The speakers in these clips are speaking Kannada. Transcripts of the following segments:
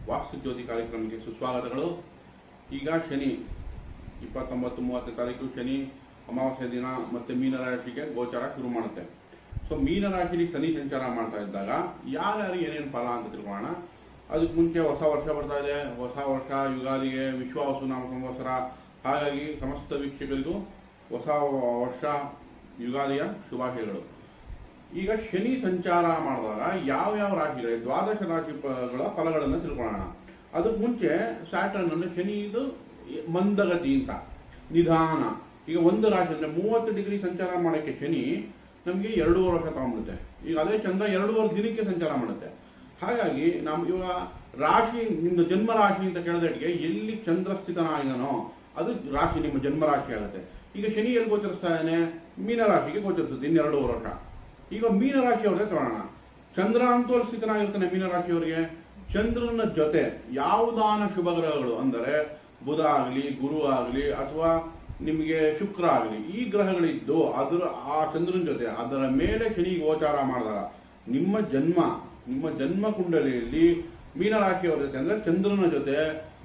ವಾಸ್ತು ಜ್ಯೋತಿ ಕಾರ್ಯಕ್ರಮಕ್ಕೆ ಸುಸ್ವಾಗತಗಳು. ಈಗ ಶನಿ 29-30 ತಾರೀಕು ಶನಿ ಅಮಾವಾಸ್ಯೆ ದಿನ ಮತ್ತೆ ಮೀನರಾಶಿಗೆ ಗೋಚಾರ ಶುರು ಮಾಡುತ್ತೆ. ಸೊ ಮೀನರಾಶಿಗೆ ಶನಿ ಸಂಚಾರ ಮಾಡ್ತಾ ಇದ್ದಾಗ ಯಾರ್ಯಾರಿಗೆ ಏನೇನು ಫಲ ಅಂತ ತಿಳ್ಕೊಳ್ಳೋಣ. ಅದಕ್ಕೆ ಮುಂಚೆ ಹೊಸ ವರ್ಷ ಬರ್ತಾ ಇದೆ. ಹೊಸ ವರ್ಷ ಯುಗಾದಿಗೆ ವಿಶ್ವಾವಸು ನಾಮ ಸಂವತ್ಸರ. ಹಾಗಾಗಿ ಸಮಸ್ತ ವೀಕ್ಷಕರಿಗೂ ಹೊಸ ವರ್ಷ ಯುಗಾದಿಯ ಶುಭಾಶಯಗಳು. ಈಗ ಶನಿ ಸಂಚಾರ ಮಾಡಿದಾಗ ಯಾವ ರಾಶಿಗಳು, ದ್ವಾದಶ ರಾಶಿಗಳ ಫಲಗಳನ್ನು ತಿಳ್ಕೊಳ್ಳೋಣ. ಅದಕ್ಕೆ ಮುಂಚೆ ಸ್ಯಾಟರ್ನ್ ಅಂದ್ರೆ ಶನಿ ಇದು ಮಂದಗತಿ ಅಂತ ನಿಧಾನ. ಈಗ ಒಂದು ರಾಶಿ ಅಂದ್ರೆ 30 ಡಿಗ್ರಿ ಸಂಚಾರ ಮಾಡೋಕ್ಕೆ ಶನಿ ನಮಗೆ 2.5 ವರ್ಷ ತಗೊಂಡ್ಬಿಡುತ್ತೆ. ಈಗ ಅದೇ ಚಂದ್ರ 2.5 ದಿನಕ್ಕೆ ಸಂಚಾರ ಮಾಡುತ್ತೆ. ಹಾಗಾಗಿ ನಾವು ಇವಾಗ ರಾಶಿ, ನಿಮ್ದು ಜನ್ಮ ರಾಶಿ ಅಂತ ಕೇಳಿದಕ್ಕೆ ಎಲ್ಲಿ ಚಂದ್ರ ಸ್ಥಿತನಾಗಿದನೋ ಅದು ರಾಶಿ ನಿಮ್ಮ ಜನ್ಮ ರಾಶಿ ಆಗುತ್ತೆ. ಈಗ ಶನಿ ಎಲ್ಲಿ ಗೋಚರಿಸ್ತಾ ಇದ್ದಾನೆ? ಮೀನರಾಶಿಗೆ ಗೋಚರಿಸುತ್ತೆ 2.5 ವರ್ಷ. ಈಗ ಮೀನರಾಶಿಯವ್ರದೇ ತಗೊಳ್ಳೋಣ. ಚಂದ್ರ ಅಂತೂ ಸ್ಥಿತನಾಗಿರ್ತಾನೆ ಮೀನರಾಶಿಯವರಿಗೆ. ಚಂದ್ರನ ಜೊತೆ ಯಾವುದಾನ ಶುಭ ಗ್ರಹಗಳು ಅಂದರೆ ಬುಧ ಆಗಲಿ, ಗುರು ಆಗಲಿ, ಅಥವಾ ನಿಮಗೆ ಶುಕ್ರ ಆಗಲಿ, ಈ ಗ್ರಹಗಳಿದ್ದು ಆ ಚಂದ್ರನ ಜೊತೆ ಅದರ ಮೇಲೆ ಶನಿ ಗೋಚಾರ ಮಾಡಿದಾಗ ನಿಮ್ಮ ಜನ್ಮ ಕುಂಡಲಿಯಲ್ಲಿ ಮೀನರಾಶಿಯವರ ಜೊತೆ ಅಂದ್ರೆ ಚಂದ್ರನ ಜೊತೆ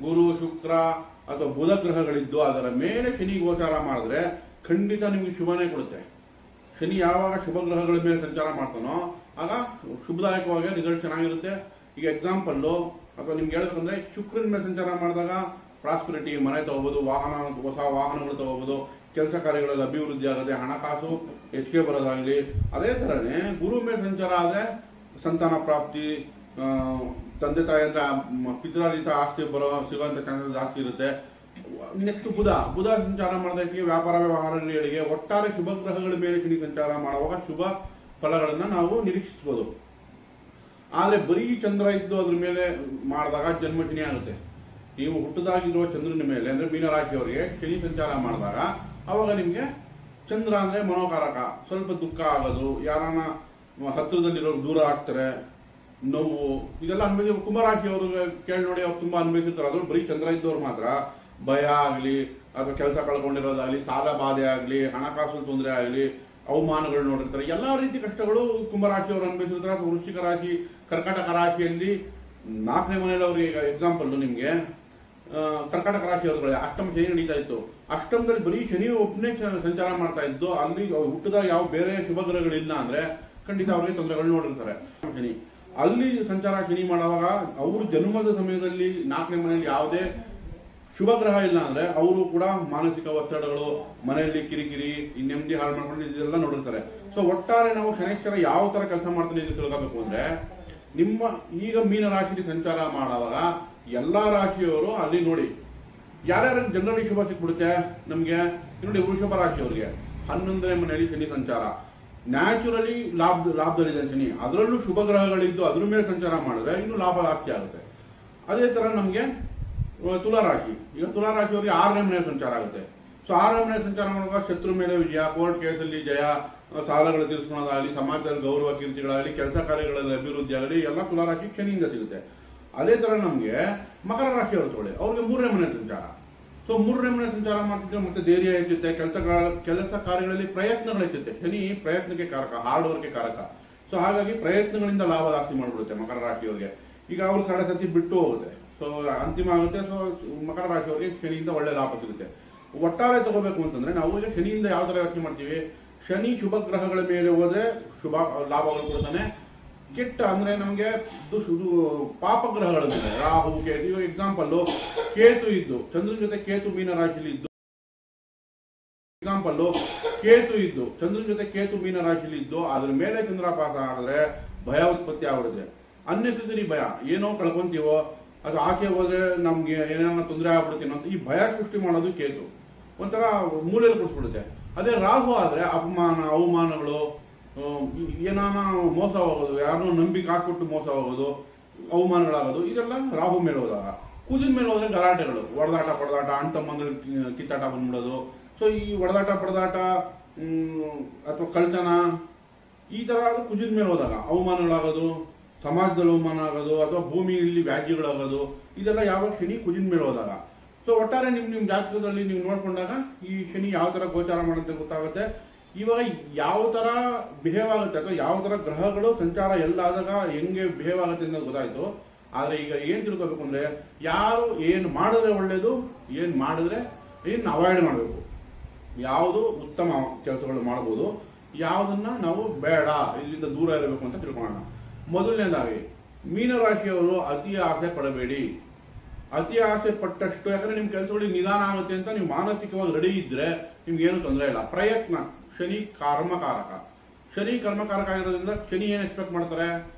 ಗುರು, ಶುಕ್ರ ಅಥವಾ ಬುಧ ಗ್ರಹಗಳಿದ್ದು ಅದರ ಮೇಲೆ ಶನಿ ಗೋಚಾರ ಮಾಡಿದ್ರೆ ಖಂಡಿತ ನಿಮಗೆ ಶುಭನೇ ಕೊಡುತ್ತೆ. ಶನಿ ಯಾವಾಗ ಶುಭ ಗ್ರಹಗಳ ಮೇಲೆ ಸಂಚಾರ ಮಾಡ್ತಾನೋ ಆಗ ಶುಭದಾಯಕವಾಗಿ ರಿಸಲ್ಟ್ ಚೆನ್ನಾಗಿರುತ್ತೆ. ಈಗ ಎಕ್ಸಾಂಪಲ್ಲು ಅಥವಾ ನಿಮ್ಗೆ ಹೇಳ್ಬೇಕಂದ್ರೆ ಶುಕ್ರನ ಮೇಲೆ ಸಂಚಾರ ಮಾಡಿದಾಗ ಪ್ರಾಸ್ಪರಿಟಿ, ಮನೆ ತಗೋಬಹುದು, ಹೊಸ ವಾಹನಗಳು ತಗೋಬಹುದು, ಕೆಲಸ ಕಾರ್ಯಗಳಲ್ಲಿ ಅಭಿವೃದ್ಧಿ ಆಗುತ್ತೆ, ಹಣಕಾಸು ಹೆಚ್ಚಿಗೆ ಬರೋದಾಗ್ಲಿ. ಅದೇ ತರನೇ ಗುರು ಮೇಲೆ ಸಂಚಾರ ಆದ್ರೆ ಸಂತಾನ ಪ್ರಾಪ್ತಿ, ತಂದೆ ತಾಯಿ ಅಂದ್ರೆ ಪಿತೃರಿತ ಆಸ್ತಿ ಸಿಗುವಂತ ಚಾನ್ಸಸ್ ಜಾಸ್ತಿ ಇರುತ್ತೆ. ನೆಕ್ಸ್ಟ್ ಬುಧ ಸಂಚಾರ ಮಾಡೋದಕ್ಕೆ ವ್ಯಾಪಾರ ವ್ಯವಹಾರಗಳಿಗೆ ಒಟ್ಟಾರೆ ಶುಭ ಗ್ರಹಗಳ ಮೇಲೆ ಶನಿ ಸಂಚಾರ ಮಾಡುವಾಗ ಶುಭ ಫಲಗಳನ್ನ ನಾವು ನಿರೀಕ್ಷಿಸಬಹುದು. ಆದ್ರೆ ಬರೀ ಚಂದ್ರ ಇದ್ದು ಅದ್ರ ಮೇಲೆ ಮಾಡಿದಾಗ ಜನ್ಮ ಶನಿ ಆಗುತ್ತೆ. ನೀವು ಹುಟ್ಟದಾಗಿರುವ ಚಂದ್ರನ ಮೇಲೆ ಅಂದ್ರೆ ಮೀನರಾಶಿಯವರಿಗೆ ಶನಿ ಸಂಚಾರ ಮಾಡಿದಾಗ ಅವಾಗ ನಿಮ್ಗೆ ಚಂದ್ರ ಅಂದ್ರೆ ಮನೋಕಾರಕ, ಸ್ವಲ್ಪ ದುಃಖ ಆಗೋದು, ಯಾರನ್ನ ಹತ್ತಿರದಲ್ಲಿರೋ ದೂರ ಆಗ್ತಾರೆ, ನೋವು, ಇದೆಲ್ಲ ಅನುಭವಿಸಿ. ಕುಂಭರಾಶಿಯವ್ರಿಗೆ ಕೇಳಿ ನೋಡಿ, ಅವ್ರು ತುಂಬಾ ಅನುಭವಿಸಿರ್ತಾರೆ. ಅದ್ರ ಬರೀ ಚಂದ್ರ ಇದ್ದವ್ರು ಮಾತ್ರ ಭಯ ಆಗ್ಲಿ ಅಥವಾ ಕೆಲಸ ಕಳ್ಕೊಂಡಿರೋದಾಗ್ಲಿ, ಸಾಲ ಬಾಧೆ ಆಗ್ಲಿ, ಹಣಕಾಸು ತೊಂದರೆ ಆಗ್ಲಿ, ಅವಮಾನಗಳು ನೋಡಿರ್ತಾರೆ. ಎಲ್ಲಾ ರೀತಿ ಕಷ್ಟಗಳು ಕುಂಭರಾಶಿಯವರು ಅನುಭವಿಸಿರ್ತಾರೆ. ಅಥವಾ ವೃಶ್ಚಿಕ ರಾಶಿ, ಕರ್ಕಾಟಕ ರಾಶಿಯಲ್ಲಿ 4ನೇ ಮನೆಯಲ್ಲಿ ಅವ್ರಿಗೆ ಈಗ ಎಕ್ಸಾಂಪಲ್ ನಿಮ್ಗೆ ಕರ್ಕಾಟಕ ರಾಶಿಯವ್ರುಗಳು ಅಷ್ಟಮ ಶನಿ ನಡೀತಾ ಇತ್ತು. ಅಷ್ಟಮದಲ್ಲಿ ಬರೀ ಶನಿ ಒಬ್ಬನೇ ಸಂಚಾರ ಮಾಡ್ತಾ ಇದ್ದು ಅಲ್ಲಿ ಹುಟ್ಟದಾಗ ಯಾವ ಬೇರೆ ಶುಭ ಗ್ರಹಗಳಿಲ್ಲ ಅಂದ್ರೆ ಖಂಡಿತ ಅವ್ರಿಗೆ ತೊಂದರೆಗಳು ನೋಡಿರ್ತಾರೆ. ಶನಿ ಅಲ್ಲಿ ಸಂಚಾರ ಶನಿ ಮಾಡುವಾಗ ಅವ್ರ ಜನ್ಮದ ಸಮಯದಲ್ಲಿ 4ನೇ ಮನೆಯಲ್ಲಿ ಯಾವುದೇ ಶುಭ ಗ್ರಹ ಇಲ್ಲ ಅಂದ್ರೆ ಅವರು ಕೂಡ ಮಾನಸಿಕ ಒತ್ತಡಗಳು, ಮನೆಯಲ್ಲಿ ಕಿರಿಕಿರಿ, ನೆಮ್ಮದಿ ಹಾಳು ಮಾಡ್ಕೊಂಡು ಇದೆಲ್ಲ ನೋಡಿರ್ತಾರೆ. ಸೊ ಒಟ್ಟಾರೆ ನಾವು ಶನೇಶ್ವರ ಯಾವ ತರ ಕೆಲಸ ಮಾಡ್ತಾನೆ ಇದು ತಿಳ್ಕೋಬೇಕು ಅಂದ್ರೆ, ನಿಮ್ಮ ಈಗ ಮೀನ ರಾಶಿಯಲ್ಲಿ ಸಂಚಾರ ಮಾಡುವಾಗ ಎಲ್ಲಾ ರಾಶಿಯವರು ಅಲ್ಲಿ ನೋಡಿ ಯಾರ್ಯಾರು ಜನರಲಿ ಶುಭ ಸಿಕ್ಬಿಡುತ್ತೆ ನಮ್ಗೆ. ನೋಡಿ ವೃಷಭ ರಾಶಿಯವರಿಗೆ 11ನೇ ಮನೆಯಲ್ಲಿ ಶನಿ ಸಂಚಾರ, ನ್ಯಾಚುರಲಿ ಲಾಭದಲ್ಲಿದೆ ಶನಿ. ಅದರಲ್ಲೂ ಶುಭ ಗ್ರಹಗಳಿದ್ದು ಅದ್ರ ಮೇಲೆ ಸಂಚಾರ ಮಾಡಿದ್ರೆ ಇನ್ನು ಲಾಭ ಜಾಸ್ತಿ ಆಗುತ್ತೆ. ಅದೇ ತರ ನಮ್ಗೆ ತುಲಾರಾಶಿ, ಈಗ ತುಲಾರಾಶಿಯವರಿಗೆ 6ನೇ ಮನೆಯಲ್ಲಿ ಸಂಚಾರ ಆಗುತ್ತೆ. ಸೊ 6ನೇ ಮನೆಯಲ್ಲಿ ಸಂಚಾರ ಮಾಡುವಾಗ ಶತ್ರು ಮೇಲೆ ವಿಜಯ, ಕೋರ್ಟ್ ಕೇಸಲ್ಲಿ ಜಯ, ಸಾಲಗಳು ತೀರಿಸ್ಕೊಳ್ಳೋದಾಗಲಿ, ಸಮಾಜದಲ್ಲಿ ಗೌರವ ಕೀರ್ತಿಗಳಾಗಲಿ, ಕೆಲಸ ಕಾರ್ಯಗಳಲ್ಲಿ ಅಭಿವೃದ್ಧಿ ಆಗಲಿ ಎಲ್ಲ ತುಲಾರಾಶಿ ಶನಿಯಿಂದ ಸಿಗುತ್ತೆ. ಅದೇ ತರ ನಮ್ಗೆ ಮಕರ ರಾಶಿಯವರು ತಗೊಳ್ಳಿ, ಅವ್ರಿಗೆ 3ನೇ ಮನೆ ಸಂಚಾರ. ಸೊ 3ನೇ ಮನೆ ಸಂಚಾರ ಮಾಡ್ತಿದ್ರೆ ಮತ್ತೆ ಧೈರ್ಯ ಹೆಚ್ಚುತ್ತೆ, ಕೆಲಸ ಕಾರ್ಯಗಳಲ್ಲಿ ಪ್ರಯತ್ನಗಳು ಹೆಚ್ಚುತ್ತೆ. ಶನಿ ಪ್ರಯತ್ನಕ್ಕೆ ಕಾರಕ, ಹಾರ್ಡ್ ವರ್ಕ್ಗೆ ಕಾರಕ. ಸೊ ಹಾಗಾಗಿ ಪ್ರಯತ್ನಗಳಿಂದ ಲಾಭ ಜಾಸ್ತಿ ಮಾಡಿಬಿಡುತ್ತೆ ಮಕರ ರಾಶಿಯವರಿಗೆ. ಈಗ ಅವ್ರು ಸಡೆ ಸತಿ ಬಿಟ್ಟು ಹೋಗುತ್ತೆ, ಸೊ ಅಂತಿಮ ಆಗುತ್ತೆ. ಸೊ ಮಕರ ರಾಶಿಯವರಿಗೆ ಶನಿಯಿಂದ ಒಳ್ಳೆ ಲಾಭ ಸಿಗುತ್ತೆ. ಒಟ್ಟಾರೆ ತಗೋಬೇಕು ಅಂತಂದ್ರೆ ನಾವು ಈಗ ಶನಿಯಿಂದ ಯಾವ ತರ ಯೋಚನೆ ಮಾಡ್ತೀವಿ, ಶನಿ ಶುಭ ಗ್ರಹಗಳ ಮೇಲೆ ಹೋದ್ರೆ ಶುಭ ಲಾಭಗಳು ಕೊಡ್ತಾನೆ. ಕೆಟ್ಟ ಅಂದ್ರೆ ನಮಗೆ ಪಾಪ ಗ್ರಹಗಳ ಮೇಲೆ ರಾಹು, ಕೇತು. ಈಗ ಎಕ್ಸಾಂಪಲ್ ಕೇತು ಇದ್ದು ಚಂದ್ರನ ಜೊತೆ ಕೇತು ಮೀನರಾಶಿಲಿ ಇದ್ದು ಚಂದ್ರನ ಜೊತೆ ಕೇತು ಮೀನರಾಶಿಲಿ ಇದ್ದು ಅದ್ರ ಮೇಲೆ ಚಂದ್ರಪಾತ ಆದ್ರೆ ಭಯ ಉತ್ಪತ್ತಿ ಆಗ್ಬಿಡುತ್ತೆ. ಅನ್ನೆಸರಿ ಭಯ, ಏನೋ ಕಳ್ಕೊಂತೀವೋ ಅದು ಆಚೆ ಹೋದ್ರೆ ನಮ್ಗೆ ಏನೇನೋ ತೊಂದರೆ ಆಗ್ಬಿಡುತ್ತೇನೋ ಅಂತ ಈ ಭಯ ಸೃಷ್ಟಿ ಮಾಡೋದು ಕೇತು. ಒಂಥರ ಮೂಲೆಯಲ್ಲಿ ಕೊಡ್ಸ್ಬಿಡುತ್ತೆ. ಅದೇ ರಾಹು ಆದ್ರೆ ಅಪಮಾನ, ಅವಮಾನಗಳು, ಏನಾನ ಮೋಸ ಹೋಗೋದು, ಯಾರನ್ನೋ ನಂಬಿಕೆ ಹಾಕ್ಬಿಟ್ಟು ಮೋಸ ಹೋಗೋದು, ಅವಮಾನಗಳಾಗೋದು, ಇದೆಲ್ಲ ರಾಹು ಮೇಲೆ ಹೋದಾಗ. ಕುಜಿನ ಮೇಲೆ ಹೋದ್ರೆ ಗಲಾಟೆಗಳು, ಹೊಡೆದಾಟ ಪಡೆದಾಟ, ಅಣ್ಣ ತಮ್ಮಂದ್ರೆ ಕಿತ್ತಾಟ ಬಂದ್ಬಿಡೋದು. ಸೊ ಈ ಹೊಡೆದಾಟ ಪಡೆದಾಟ ಅಥವಾ ಕಳ್ತನ ಈ ತರ ಕುಜಿನ ಮೇಲೆ ಹೋದಾಗ ಅವಮಾನಗಳಾಗೋದು, ಸಮಾಜದಲ್ಲಿ ಅವಮಾನ ಆಗೋದು, ಅಥವಾ ಭೂಮಿಯಲ್ಲಿ ವ್ಯಾಜ್ಯಗಳಾಗೋದು, ಇದೆಲ್ಲ ಯಾವಾಗ ಶನಿ ಕುಜಿನ ಮೇಲೆ ಹೋದಾಗ. ಸೊ ಒಟ್ಟಾರೆ ನಿಮ್ ಜಾತಕದಲ್ಲಿ ನೀವು ನೋಡ್ಕೊಂಡಾಗ ಈ ಶನಿ ಯಾವ ತರ ಗೋಚಾರ ಮಾಡುತ್ತೆ ಗೊತ್ತಾಗುತ್ತೆ. ಇವಾಗ ಯಾವ ತರ ಬಿಹೇವ್ ಆಗುತ್ತೆ ಅಥವಾ ಯಾವ ತರ ಗ್ರಹಗಳು ಸಂಚಾರ ಎಲ್ಲಾದಾಗ ಹೆಂಗೆ ಬಿಹೇವ್ ಆಗುತ್ತೆ ಅನ್ನೋದು ಗೊತ್ತಾಯ್ತು. ಆದ್ರೆ ಈಗ ಏನ್ ತಿಳ್ಕೋಬೇಕು ಅಂದ್ರೆ ಯಾರು ಏನ್ ಮಾಡಿದ್ರೆ ಒಳ್ಳೇದು, ಏನ್ ಮಾಡಿದ್ರೆ ಏನ್ ಅವಾಯ್ಡ್ ಮಾಡಬೇಕು, ಯಾವುದು ಉತ್ತಮ ಕೆಲಸಗಳು ಮಾಡಬಹುದು, ಯಾವುದನ್ನ ನಾವು ಬೇಡ ಇದರಿಂದ ದೂರ ಇರಬೇಕು ಅಂತ ತಿಳ್ಕೊಳ್ಳೋಣ. ಮೊದಲನೇದಾಗಿ ಮೀನರಾಶಿಯವರು ಅತಿ ಆಸೆ ಪಡಬೇಡಿ. ಅತಿ ಆಸೆ ಪಟ್ಟಷ್ಟು, ಯಾಕಂದ್ರೆ ನಿಮ್ ಕೆಲಸಗಳಿಗೆ ನಿಧಾನ ಆಗುತ್ತೆ ಅಂತ ನೀವು ಮಾನಸಿಕವಾಗಿ ರೆಡಿ ಇದ್ರೆ ನಿಮ್ಗೆ ಏನು ತೊಂದರೆ ಇಲ್ಲ. ಪ್ರಯತ್ನ, ಶನಿ ಕರ್ಮಕಾರಕ. ಶನಿ ಕರ್ಮಕಾರಕ ಆಗಿರೋದ್ರಿಂದ ಶನಿ ಏನ್ ಎಕ್ಸ್ಪೆಕ್ಟ್ ಮಾಡ್ತಾರೆ,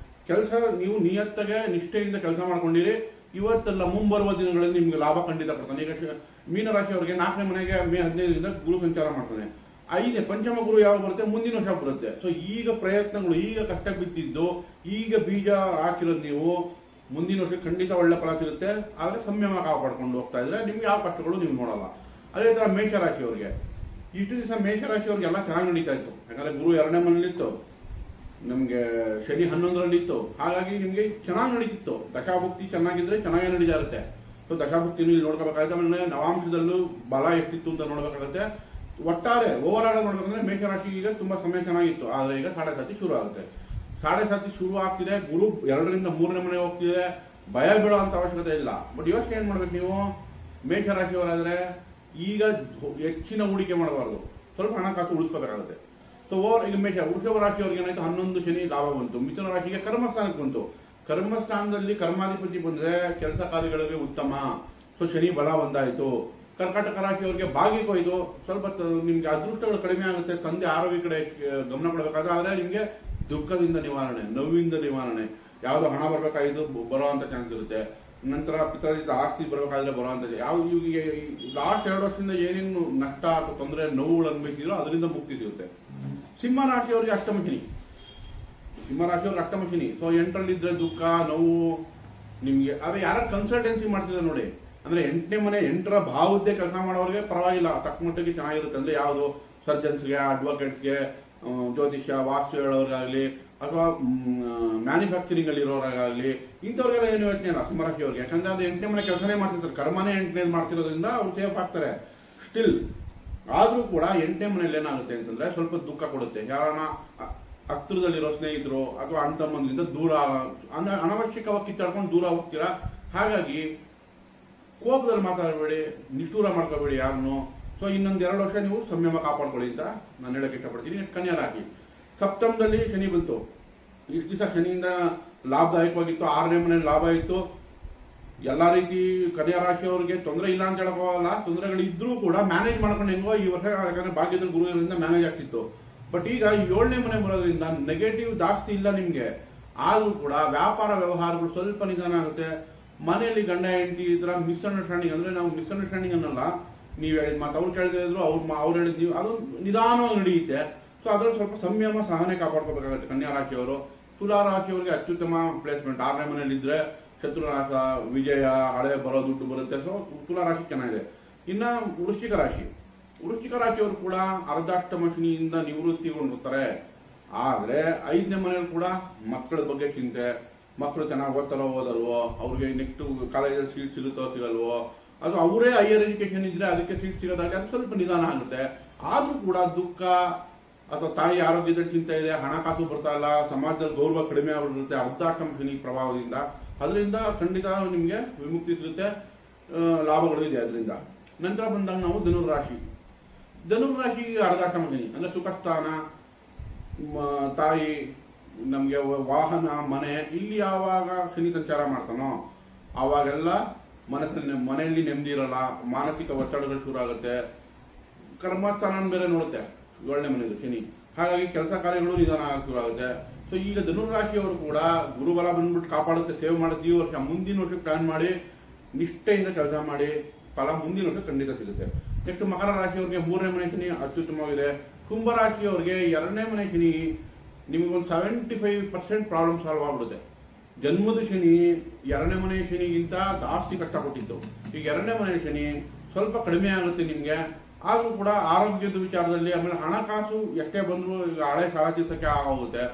ಕೆಲಸ ನೀವು ನಿಯತ್ತಗೆ ನಿಷ್ಠೆಯಿಂದ ಕೆಲಸ ಮಾಡ್ಕೊಂಡಿರಿ, ಇವತ್ತೆಲ್ಲ ಮುಂಬರುವ ದಿನಗಳಲ್ಲಿ ನಿಮ್ಗೆ ಲಾಭ ಖಂಡಿತ ಕೊಡ್ತಾನೆ. ಈಗ ಮೀನರಾಶಿಯವರಿಗೆ 4ನೇ ಮನೆಗೆ ಮೇ 15ರಿಂದ ಗುರು ಸಂಚಾರ ಮಾಡ್ತಾನೆ. 5 ಪಂಚಮ ಗುರು ಯಾವಾಗ ಬರುತ್ತೆ, ಮುಂದಿನ ವರ್ಷ ಬರುತ್ತೆ. ಸೊ ಈಗ ಪ್ರಯತ್ನಗಳು, ಈಗ ಕಷ್ಟ ಬಿದ್ದಿದ್ದು, ಈಗ ಬೀಜ ಹಾಕಿರೋದು ನೀವು ಮುಂದಿನ ವರ್ಷ ಖಂಡಿತ ಒಳ್ಳೆ ಫಲ ಸಿಗುತ್ತೆ. ಆದ್ರೆ ಸಂಯಮ ಕಾಪಾಡ್ಕೊಂಡು ಹೋಗ್ತಾ ಇದ್ರೆ ನಿಮ್ಗೆ ಯಾವ ಕಷ್ಟಗಳು ನೀವು ನೋಡಲ್ಲ. ಅದೇ ತರ ಮೇಷರಾಶಿಯವರಿಗೆ ಇಷ್ಟು ದಿವಸ ಮೇಷರಾಶಿಯವ್ರಿಗೆಲ್ಲ ಚೆನ್ನಾಗಿ ನಡೀತಾ ಇತ್ತು, ಯಾಕಂದ್ರೆ ಗುರು 2ನೇ ಮನೇಲಿತ್ತು, ನಮ್ಗೆ ಶನಿ 11ರಲ್ಲಿತ್ತು. ಹಾಗಾಗಿ ನಿಮ್ಗೆ ಚೆನ್ನಾಗಿ ನಡೀತಿತ್ತು. ದಶಾಭುಕ್ತಿ ಚೆನ್ನಾಗಿದ್ರೆ ಚೆನ್ನಾಗೇ ನಡೀತಾ ಇರುತ್ತೆ. ಸೊ ದಶಾಭುಕ್ತಿನೂ ಇಲ್ಲಿ ನೋಡ್ಕೋಬೇಕಾಗುತ್ತೆ. ಆಮೇಲೆ ನವಾಂಶದಲ್ಲೂ ಬಲ ಎಷ್ಟಿತ್ತು ಅಂತ ನೋಡ್ಬೇಕಾಗುತ್ತೆ. ಒಟ್ಟಾರೆ ಓವರ್ ಆಲ್ ನೋಡ್ಬೇಕಂದ್ರೆ ಮೇಷರಾಶಿ ಈಗ ತುಂಬಾ ಸಮಯ ಚೆನ್ನಾಗಿತ್ತು. ಆದ್ರೆ ಈಗ 7.5 ಶುರು ಆಗುತ್ತೆ. 7.5 ಶುರು ಆಗ್ತಿದೆ. ಗುರು 2ರಿಂದ 3ನೇ ಮನೆ ಹೋಗ್ತಿದೆ. ಭಯ ಬೀಳೋ ಅಂತ ಅವಶ್ಯಕತೆ ಇಲ್ಲ. ಬಟ್ ಯೋಚನೆ ಏನ್ ಮಾಡ್ಬೇಕು ನೀವು, ಮೇಷರಾಶಿಯವರಾದ್ರೆ ಈಗ ಹೆಚ್ಚಿನ ಹೂಡಿಕೆ ಮಾಡಬಾರ್ದು, ಸ್ವಲ್ಪ ಹಣಕಾಸು ಉಳಿಸ್ಕೋಬೇಕಾಗುತ್ತೆ. ಸೊ ಓವರ್ ಈಗ ವೃಷಭ ರಾಶಿಯವ್ರಿಗೆ ಏನಾಯ್ತು, 11 ಶನಿ ಲಾಭ ಬಂತು. ಮಿಥುನ ರಾಶಿಗೆ ಕರ್ಮಸ್ಥಾನಕ್ಕೆ ಬಂತು. ಕರ್ಮಸ್ಥಾನದಲ್ಲಿ ಕರ್ಮಾಧಿಪತಿ ಬಂದ್ರೆ ಕೆಲಸ ಕಾರ್ಯಗಳಿಗೆ ಉತ್ತಮ. ಸೊ ಶನಿ ಬಲ ಒಂದಾಯ್ತು. ಕರ್ಕಾಟಕ ರಾಶಿಯವರಿಗೆ ಭಾಗ್ಯಕ್ಕೆ ಹೋಯ್ತು. ಸ್ವಲ್ಪ ನಿಮ್ಗೆ ಅದೃಷ್ಟಗಳು ಕಡಿಮೆ ಆಗುತ್ತೆ. ತಂದೆ ಆರೋಗ್ಯ ಕಡೆ ಗಮನ ಕೊಡಬೇಕಾದ್ರೆ, ಆದ್ರೆ ನಿಮ್ಗೆ ದುಃಖದಿಂದ ನಿವಾರಣೆ, ನೋವಿಂದ ನಿವಾರಣೆ, ಯಾವ್ದು ಹಣ ಬರ್ಬೇಕಾಗಿದ್ದು ಬರುವಂತ ಚಾನ್ಸ್ ಇರುತ್ತೆ. ನಂತರ ಪಿತೃದಿಂದ ಆಸ್ತಿ ಬರಬೇಕಾದ್ರೆ ಬರುವಂತ ಯಾವ ಲಾಸ್ಟ್ 2 ವರ್ಷದಿಂದ ಏನೇನು ನಷ್ಟ ಅಥವಾ ತೊಂದರೆ ನೋವುಗಳು ಅನ್ಬೇಕಿದ್ರು ಅದರಿಂದ ಮುಕ್ತಿ ಸಿಗುತ್ತೆ. ಸಿಂಹ ರಾಶಿಯವರಿಗೆ ಅಷ್ಟಮ ಶನಿ. ಸಿಂಹರಾಶಿಯವ್ರಿಗೆ ಅಷ್ಟಮ ಶನಿ. ಸೊ 8ರಲ್ಲಿದ್ರೆ ದುಃಖ ನೋವು ನಿಮ್ಗೆ. ಆದ್ರೆ ಯಾರ ಕನ್ಸಲ್ಟೆನ್ಸಿ ಮಾಡ್ತಿದ್ರೆ ನೋಡಿ, ಅಂದ್ರೆ 8ನೇ ಮನೆ 8ರ ಭಾವದ್ದೇ ಕೆಲಸ ಮಾಡೋರಿಗೆ ಪರವಾಗಿಲ್ಲ, ತಕ್ಕ ಮಟ್ಟಿಗೆ ಚೆನ್ನಾಗಿರುತ್ತೆ. ಅಂದ್ರೆ ಯಾವುದು ಸರ್ಜನ್ಸ್ಗೆ, ಅಡ್ವೊಕೇಟ್ಸ್ಗೆ, ಜ್ಯೋತಿಷ್ಯ, ವಾಸ್ತು ಹೇಳೋರಿಗಾಗ್ಲಿ, ಅಥವಾ ಮ್ಯಾನುಫ್ಯಾಕ್ಚರಿಂಗ್ ಅಲ್ಲಿ ಇರೋರಾಗಲಿ, ಇಂಥವ್ರಿಗೆಲ್ಲ ಏನು ಯೋಚನೆ ಇಲ್ಲ ಸಿಂಹರಾಶಿಯವ್ರಿಗೆ. ಯಾಕಂದ್ರೆ ಅದು 8ನೇ ಮನೆ ಕೆಲಸನೇ ಮಾಡ್ತಿರ್ತಾರೆ. ಕರ್ಮನೇ 8ನೇದು ಮಾಡ್ತಿರೋದ್ರಿಂದ ಅವ್ರು ಸೇಫ್ ಆಗ್ತಾರೆ. ಸ್ಟಿಲ್ ಆದ್ರೂ ಕೂಡ 8ನೇ ಮನೆಯಲ್ಲಿ ಏನಾಗುತ್ತೆ ಅಂತಂದ್ರೆ ಸ್ವಲ್ಪ ದುಃಖ ಕೊಡುತ್ತೆ. ಯಾರನ್ನ ಹತ್ತಿರದಲ್ಲಿರೋ ಸ್ನೇಹಿತರು ಅಥವಾ ಅಣ್ಣ ತಮ್ಮಂದ್ರಿಂದ ದೂರ, ಅನವಶ್ಯಕವಾಗಿ ಕಿತ್ತಾಡ್ಕೊಂಡು ದೂರ ಹೋಗ್ತೀರಾ. ಹಾಗಾಗಿ ಕೋಪದಲ್ಲಿ ಮಾತಾಡಬೇಡಿ, ನಿಷ್ಠೂರ ಮಾಡ್ಕೋಬೇಡಿ ಯಾರನ್ನು. ಸೊ ಇನ್ನೊಂದು 2 ವರ್ಷ ನೀವು ಸಂಯಮ ಕಾಪಾಡ್ಕೊಳ್ಳಿ ಅಂತ ನಾನು ಹೇಳಕ್ ಇಷ್ಟಪಡ್ತೀನಿ. ಕನ್ಯಾ ರಾಶಿ ಸಪ್ತಮದಲ್ಲಿ ಶನಿ ಬಂತು. ಇಷ್ಟು ದಿವಸ ಶನಿಯಿಂದ ಲಾಭದಾಯಕವಾಗಿತ್ತು. 6ನೇ ಮನೆಯಲ್ಲಿ ಲಾಭ ಇತ್ತು. ಎಲ್ಲಾ ರೀತಿ ಕನ್ಯಾ ರಾಶಿಯವರಿಗೆ ತೊಂದರೆ ಇಲ್ಲ ಅಂತ ಹೇಳೋಲ್ಲ, ತೊಂದರೆಗಳಿದ್ರೂ ಕೂಡ ಮ್ಯಾನೇಜ್ ಮಾಡ್ಕೊಂಡು ಹೆಂಗೋ ಈ ವರ್ಷ, ಯಾಕಂದ್ರೆ ಭಾಗ್ಯದಲ್ಲಿ ಗುರು ಇರೋದ್ರಿಂದ ಮ್ಯಾನೇಜ್ ಆಗ್ತಿತ್ತು. ಬಟ್ ಈಗ 7ನೇ ಮನೆ ಬರೋದ್ರಿಂದ ನೆಗೆಟಿವ್ ಜಾಸ್ತಿ ಇಲ್ಲ ನಿಮ್ಗೆ. ಆದ್ರೂ ಕೂಡ ವ್ಯಾಪಾರ ವ್ಯವಹಾರಗಳು ಸ್ವಲ್ಪ ನಿಧಾನ ಆಗುತ್ತೆ. ಮನೆಯಲ್ಲಿ ಗಂಡ ಹೆಂಡತಿ ಈ ತರ ಮಿಸ್ಅಂಡರ್ಸ್ಟ್ಯಾಂಡಿಂಗ್, ಅಂದ್ರೆ ನಾವು ಮಿಸ್ಅಂಡರ್ಸ್ಟ್ಯಾಂಡಿಂಗ್ ಅನ್ನಲ್ಲ, ನೀವ್ ಹೇಳಿದ್ ಮಾತು ಅವ್ರು ಕೇಳ್ತಾ ಇದ್ರು, ಅವ್ರು ಹೇಳಿದ್ ನೀವು, ಅದು ನಿಧಾನವಾಗಿ ನಡೆಯುತ್ತೆ. ಸೊ ಅದ್ರಲ್ಲಿ ಸ್ವಲ್ಪ ಸಂಯಮ ಸಹನೆ ಕಾಪಾಡ್ಕೋಬೇಕಾಗುತ್ತೆ ಕನ್ಯಾ ರಾಶಿಯವರು. ತುಲಾ ರಾಶಿಯವರಿಗೆ ಅತ್ಯುತ್ತಮ ಪ್ಲೇಸ್ಮೆಂಟ್. 6ನೇ ಮನೆಯಲ್ಲಿ ಇದ್ರೆ ಶತ್ರುನಾಶ, ವಿಜಯ, ಹಳೆ ಬರೋ ದುಡ್ಡು ಬರುತ್ತೆ. ಸೊ ತುಲಾ ರಾಶಿ ಚೆನ್ನಾಗಿದೆ. ಇನ್ನ ವೃಶ್ಚಿಕ ರಾಶಿ, ವೃಶ್ಚಿಕ ರಾಶಿಯವರು ಕೂಡ ಅರ್ಧಾಷ್ಟಮ ಶನಿಯಿಂದ ನಿವೃತ್ತಿಗೊಂಡಿರ್ತಾರೆ. ಆದ್ರೆ 5ನೇ ಮನೆಯಲ್ಲಿ ಕೂಡ ಮಕ್ಕಳ ಬಗ್ಗೆ ಚಿಂತೆ, ಮಕ್ಕಳು ಚೆನ್ನಾಗಿ ಓದ್ತಾರೋ ಓದಲ್ವೋ, ಅವ್ರಿಗೆ ನೆಕ್ಸ್ಟ್ ಕಾಲೇಜಲ್ಲಿ ಸೀಟ್ ಸಿಗುತ್ತೋ ಸಿಗಲ್ವೋ, ಅದು ಅವರೇ ಹೈಯರ್ ಎಜುಕೇಶನ್ ಇದ್ರೆ ಅದಕ್ಕೆ ಸೀಟ್ ಸಿಗೋದಾಗಿ ಅದು ಸ್ವಲ್ಪ ನಿಧಾನ ಆಗುತ್ತೆ. ಆದ್ರೂ ಕೂಡ ದುಃಖ ಅಥವಾ ತಾಯಿ ಆರೋಗ್ಯದಲ್ಲಿ ಚಿಂತೆ ಇದೆ, ಹಣಕಾಸು ಬರ್ತಾ ಇಲ್ಲ, ಸಮಾಜದಲ್ಲಿ ಗೌರವ ಕಡಿಮೆ ಆಗಿರುತ್ತೆ ಅರ್ಧಾಷ್ಟಮ ಶನಿ ಪ್ರಭಾವದಿಂದ. ಅದರಿಂದ ಖಂಡಿತ ನಿಮ್ಗೆ ವಿಮುಕ್ತಿ ಸಿಗುತ್ತೆ, ಲಾಭಗಳು ಇದೆ ಅದರಿಂದ. ನಂತರ ಬಂದಾಗ ನಾವು ಧನುರ್ರಾಶಿ. ಧನುರ್ರಾಶಿ ಅರ್ಧಾಷ್ಟಮ ಶನಿ ಅಂದ್ರೆ ಸುಖಸ್ಥಾನ, ತಾಯಿ, ನಮ್ಗೆ ವಾಹನ, ಮನೆ, ಇಲ್ಲಿ ಯಾವಾಗ ಶನಿ ಸಂಚಾರ ಮಾಡ್ತಾನೋ ಆವಾಗೆಲ್ಲ ಮನೆಯಲ್ಲಿ ನೆಮ್ಮದಿ ಇರಲ್ಲ, ಮಾನಸಿಕ ಒತ್ತಡಗಳು ಶುರು ಆಗುತ್ತೆ. ಕರ್ಮಸ್ಥಾನ ಬೇರೆ ನೋಡುತ್ತೆ 7ನೇ ಮನೆಯಲ್ಲಿ ಶನಿ. ಹಾಗಾಗಿ ಕೆಲಸ ಕಾರ್ಯಗಳು ನಿಧಾನ ಶುರು ಆಗುತ್ತೆ. ಸೊ ಈಗ ಧನುರಾಶಿಯವರು ಕೂಡ ಗುರುಬಲ ಬಂದ್ಬಿಟ್ಟು ಕಾಪಾಡುತ್ತೆ, ಸೇವ್ ಮಾಡುತ್ತೆ. ಈ ವರ್ಷ ಮುಂದಿನ ವರ್ಷ ಪ್ಲಾನ್ ಮಾಡಿ ನಿಷ್ಠೆಯಿಂದ ಕೆಲಸ ಮಾಡಿ ಫಲ ಮುಂದಿನ ವರ್ಷ ಖಂಡಿತ ಸಿಗುತ್ತೆ. ನೆಕ್ಸ್ಟ್ ಮಕರ ರಾಶಿಯವರಿಗೆ 3ನೇ ಮನೆ ಶನಿ ಅತ್ಯುತ್ತಮವಾಗಿದೆ. ಕುಂಭರಾಶಿಯವರಿಗೆ 2ನೇ ಮನೆ ಶನಿ ನಿಮಗೊಂದು 75% ಪ್ರಾಬ್ಲಮ್ ಸಾಲ್ವ್ ಆಗ್ಬಿಡುತ್ತೆ. ಜನ್ಮದ ಶನಿ 2ನೇ ಮನೆ ಶನಿಗಿಂತ ಜಾಸ್ತಿ ಕಷ್ಟ ಕೊಟ್ಟಿತ್ತು. ಈಗ 2ನೇ ಮನೆ ಶನಿ ಸ್ವಲ್ಪ ಕಡಿಮೆ ಆಗುತ್ತೆ ನಿಮ್ಗೆ. ಆದ್ರೂ ಕೂಡ ಆರೋಗ್ಯದ ವಿಚಾರದಲ್ಲಿ, ಆಮೇಲೆ ಹಣಕಾಸು ಎಷ್ಟೇ ಬಂದ್ರು ಈಗ ಹಳೆ ಸಾಲ ತೀರ್ಸಕ್ಕೆ ಆಗೋಗುತ್ತೆ.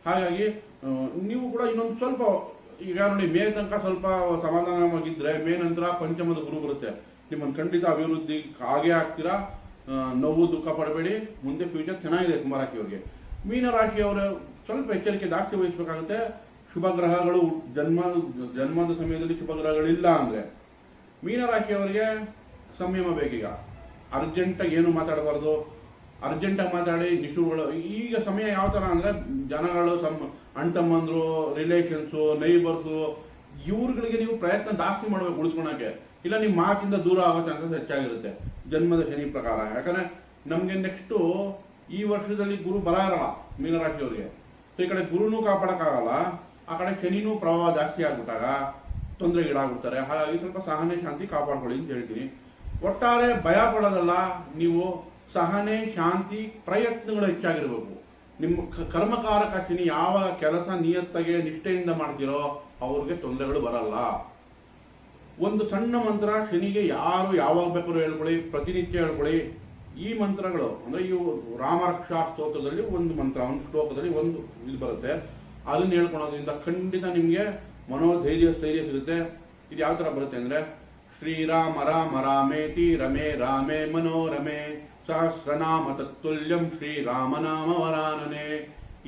ಹಾಗಾಗಿ ನೀವು ಕೂಡ ಇನ್ನೊಂದು ಸ್ವಲ್ಪ, ಈಗ ನೋಡಿ ಮೇ ತನಕ ಸ್ವಲ್ಪ ಸಮಾಧಾನವಾಗಿದ್ರೆ ಮೇ ನಂತರ ಪಂಚಮದ ಗುರು ಬರುತ್ತೆ. ನಿಮ್ಮನ್ನು ಖಂಡಿತ ಅಭಿವೃದ್ಧಿ ಆಗೇ ಆಗ್ತೀರಾ. ನೋವು ದುಃಖ ಪಡಬೇಡಿ, ಮುಂದೆ ಫ್ಯೂಚರ್ ಚೆನ್ನಾಗಿದೆ ಕುಂಭರಾಶಿಯವರಿಗೆ. ಮೀನರಾಶಿಯವರು ಸ್ವಲ್ಪ ಎಚ್ಚರಿಕೆ ಜಾಸ್ತಿ ವಹಿಸಬೇಕಾಗುತ್ತೆ. ಶುಭ ಗ್ರಹಗಳು ಜನ್ಮದ ಸಮಯದಲ್ಲಿ ಶುಭ ಗ್ರಹಗಳಿಲ್ಲ ಅಂದ್ರೆ ಮೀನರಾಶಿಯವರಿಗೆ ಸಂಯಮ ಬೇಕೀಗ. ಅರ್ಜೆಂಟಾಗಿ ಏನು ಮಾತಾಡಬಾರ್ದು, ಅರ್ಜೆಂಟಾಗಿ ಮಾತಾಡಿ ನಿಷ್ಠುರಗಳು. ಈಗ ಸಮಯ ಯಾವ ಥರ ಅಂದರೆ ಜನಗಳು ಅಣ್ತಮ್ಮಂದ್ರು, ರಿಲೇಷನ್ಸು, ನೈಬರ್ಸು ಇವ್ರುಗಳಿಗೆ ನೀವು ಪ್ರಯತ್ನ ಜಾಸ್ತಿ ಮಾಡಬೇಕು ಉಳಿಸ್ಕೊಳಕ್ಕೆ, ಇಲ್ಲ ನಿಮ್ಮ ಮಾತಿಂದ ದೂರ ಆಗೋ ಚಾನ್ಸಸ್ ಹೆಚ್ಚಾಗಿರುತ್ತೆ ಜನ್ಮದ ಶನಿ ಪ್ರಕಾರ. ಯಾಕಂದರೆ ನಮಗೆ ನೆಕ್ಸ್ಟು ಈ ವರ್ಷದಲ್ಲಿ ಗುರು ಬಲ ಇರಲ್ಲ ಮೀನರಾಶಿಯವರಿಗೆ. ಸೊ ಈ ಕಡೆ ಗುರುನೂ ಕಾಪಾಡೋಕ್ಕಾಗಲ್ಲ, ಆ ಕಡೆ ಶನಿನೂ ಪ್ರಭಾವ ಜಾಸ್ತಿ ಆಗ್ಬಿಟ್ಟಾಗ ತೊಂದರೆಗೀಡಾಗ್ಬಿಡ್ತಾರೆ. ಹಾಗಾಗಿ ಸ್ವಲ್ಪ ಸಹನೆ ಶಾಂತಿ ಕಾಪಾಡ್ಕೊಳ್ಳಿ ಅಂತ ಹೇಳ್ತೀನಿ. ಒಟ್ಟಾರೆ ಭಯ ಪಡೋದಲ್ಲ, ನೀವು ಸಹನೆ ಶಾಂತಿ ಪ್ರಯತ್ನಗಳು ಹೆಚ್ಚಾಗಿರ್ಬೇಕು. ನಿಮ್ಮ ಕರ್ಮಕಾರಕ ಶನಿ ಯಾವಾಗ ಕೆಲಸ ನಿಯತ್ತಾಗೆ ನಿಷ್ಠೆಯಿಂದ ಮಾಡ್ತೀರೋ ಅವ್ರಿಗೆ ತೊಂದರೆಗಳು ಬರಲ್ಲ. ಒಂದು ಸಣ್ಣ ಮಂತ್ರ ಶನಿಗೆ ಯಾರು ಯಾವಾಗ ಬೇಕಾದ್ರೂ ಹೇಳ್ಕೊಳ್ಳಿ, ಪ್ರತಿನಿತ್ಯ ಹೇಳ್ಕೊಳ್ಳಿ. ಈ ಮಂತ್ರಗಳು ಅಂದ್ರೆ ಇವು ರಾಮರಕ್ಷಾ ಸ್ತೋತ್ರದಲ್ಲಿ ಒಂದು ಮಂತ್ರ, ಒಂದು ಶ್ಲೋಕದಲ್ಲಿ ಒಂದು ಇದು ಬರುತ್ತೆ, ಅದನ್ನ ಹೇಳ್ಕೊಳೋದ್ರಿಂದ ಖಂಡಿತ ನಿಮ್ಗೆ ಮನೋಧೈರ್ಯ ಸ್ಥೈರ್ಯ ಸಿಗುತ್ತೆ. ಇದು ಯಾವ ತರ ಬರುತ್ತೆ ಅಂದ್ರೆ ಶ್ರೀರಾಮ ರಾಮ ರಾಮೇತಿ ರಮೇ ರಾಮೇ ಮನೋರಮೆ ಸಹಸ್ರನಾಮ ತತ್ತುಲ್ಯಂ ಶ್ರೀರಾಮನಾಮ ವರಾನನೆ.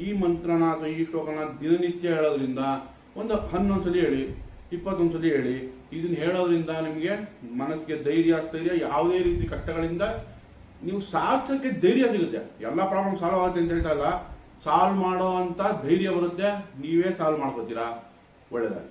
ಈ ಮಂತ್ರನ ಅಥವಾ ಈ ಶ್ಲೋಕನ ದಿನನಿತ್ಯ ಹೇಳೋದ್ರಿಂದ ಒಂದು 11 ಸಲ ಹೇಳಿ, 21 ಸಲ ಹೇಳಿ. ಇದನ್ನ ಹೇಳೋದ್ರಿಂದ ನಿಮಗೆ ಮನಸ್ಸಿಗೆ ಧೈರ್ಯ ಸ್ಥೈರ್ಯ, ಯಾವುದೇ ರೀತಿ ಕಷ್ಟಗಳಿಂದ ನೀವು ಸಾಧಿಸೋಕ್ಕೆ ಧೈರ್ಯ ಸಿಗುತ್ತೆ. ಎಲ್ಲ ಪ್ರಾಬ್ಲಮ್ ಸಾಲ್ವ್ ಆಗುತ್ತೆ ಅಂತ ಹೇಳ್ತಾ ಇಲ್ಲ, ಸಾಲ್ವ್ ಮಾಡೋ ಅಂತ ಧೈರ್ಯ ಬರುತ್ತೆ, ನೀವೇ ಸಾಲ್ವ್ ಮಾಡ್ಕೋತೀರಾ. ಒಳ್ಳೆಯದಾಗಿ.